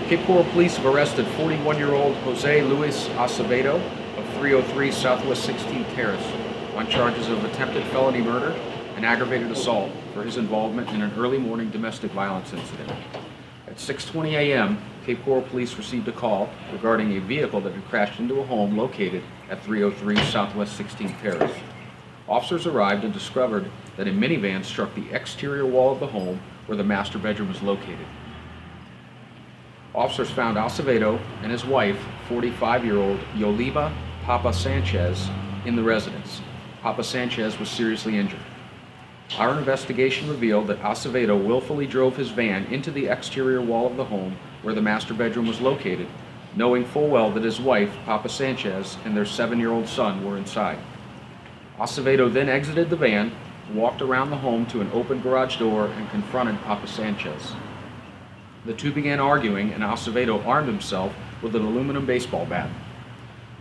Cape Coral Police have arrested 41-year-old Jose Luis Acevedo of 303 Southwest 16th Terrace on charges of attempted felony murder and aggravated assault for his involvement in an early morning domestic violence incident. At 6:20 a.m., Cape Coral Police received a call regarding a vehicle that had crashed into a home located at 303 Southwest 16th Terrace. Officers arrived and discovered that a minivan struck the exterior wall of the home where the master bedroom was located. Officers found Acevedo and his wife, 45-year-old Yolima Papa-Sanchez, in the residence. Papa-Sanchez was seriously injured. Our investigation revealed that Acevedo willfully drove his van into the exterior wall of the home where the master bedroom was located, knowing full well that his wife, Papa-Sanchez, and their 7-year-old son were inside. Acevedo then exited the van, walked around the home to an open garage door, and confronted Papa-Sanchez. The two began arguing, and Acevedo armed himself with an aluminum baseball bat.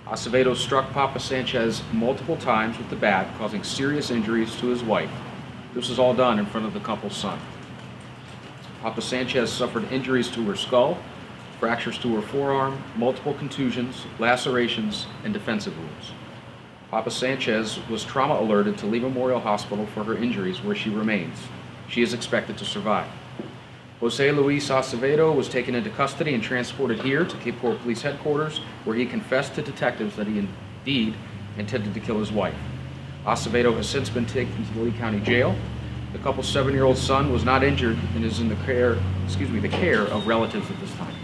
Acevedo struck Papa-Sanchez multiple times with the bat, causing serious injuries to his wife. This was all done in front of the couple's son. Papa-Sanchez suffered injuries to her skull, fractures to her forearm, multiple contusions, lacerations, and defensive wounds. Papa-Sanchez was trauma alerted to Lee Memorial Hospital for her injuries, where she remains. She is expected to survive. Jose Luis Acevedo was taken into custody and transported here to Cape Coral Police Headquarters, where he confessed to detectives that he indeed intended to kill his wife. Acevedo has since been taken to the Lee County Jail. The couple's 7-year-old son was not injured and is in the care of relatives at this time.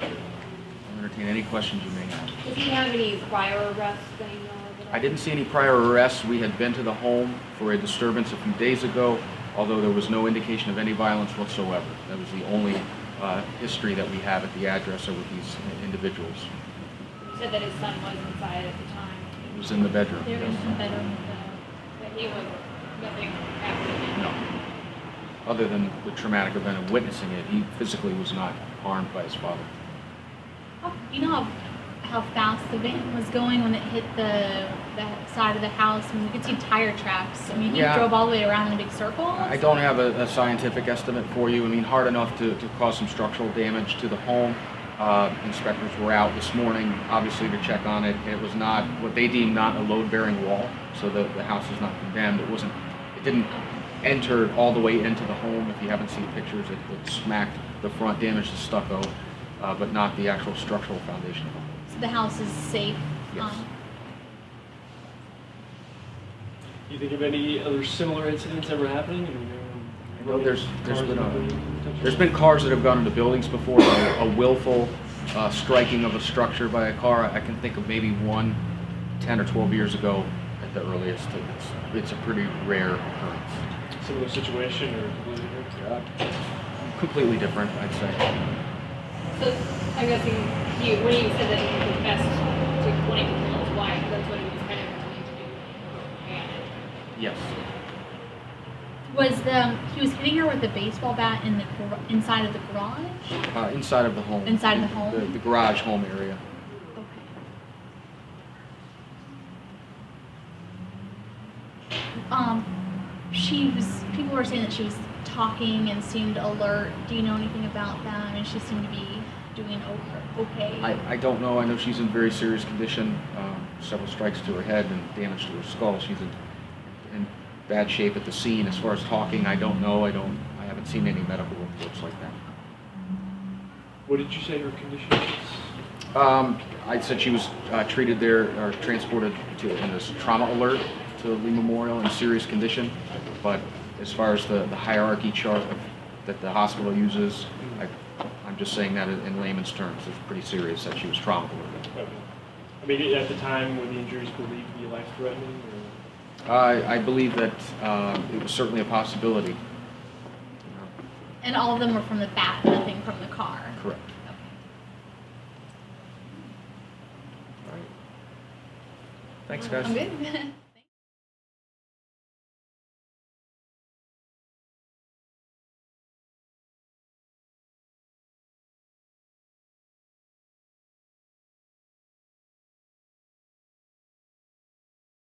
I'll entertain any questions you may have. Does he have any prior arrests that you know of? I didn't see any prior arrests. We had been to the home for a disturbance a few days ago, although there was no indication of any violence whatsoever. That was the only history that we have at the address or with these individuals. You said that his son was inside at the time. It was in the bedroom. There was Yes. some bedroom, but he was nothing happened. No. Other than the traumatic event of witnessing it, he physically was not harmed by his father. You know how fast the van was going when it hit the side of the house? I mean, you could see tire tracks. I mean, he Yeah. drove all the way around in a big circle. I don't have a scientific estimate for you. I mean, hard enough to cause some structural damage to the home. Inspectors were out this morning, obviously, to check on it. It was not what they deemed not a load-bearing wall, so the house is not condemned. It didn't enter all the way into the home. If you haven't seen pictures, it smacked the front, damaged the stucco, but not the actual structural foundation of the home. So the house is safe. Yes. Do you think of any other similar incidents ever happening? I know there's been cars that have gone into buildings before, a willful striking of a structure by a car. I can think of maybe one 10 or 12 years ago at the earliest. It's a pretty rare occurrence. Similar situation or completely different? Completely different, I'd say. So I'm guessing when you said that he confessed to wanting to kill his wife, that's what he was kind of intending to do. And Yes. He was hitting her with a baseball bat in the inside of the garage? Inside of the home. Inside of the home? The garage home area. Okay. People were saying that she was talking and seemed alert. Do you know anything about that? I mean, she seemed to be doing okay. I don't know. I know she's in very serious condition. Several strikes to her head and damage to her skull. She's in bad shape at the scene. As far as talking, I don't know. I haven't seen any medical reports like that. What did you say her condition is? I said she was treated there or transported in this trauma alert to Lee Memorial in serious condition. But as far as the hierarchy chart that the hospital uses, I'm just saying that in layman's terms. It's pretty serious that she was trauma alerted. Okay. I mean, at the time when the injuries believed to be life-threatening? I believe that it was certainly a possibility. And all of them were from the bat, nothing from the car? Correct. Okay. All right. Thanks, guys. I'm good.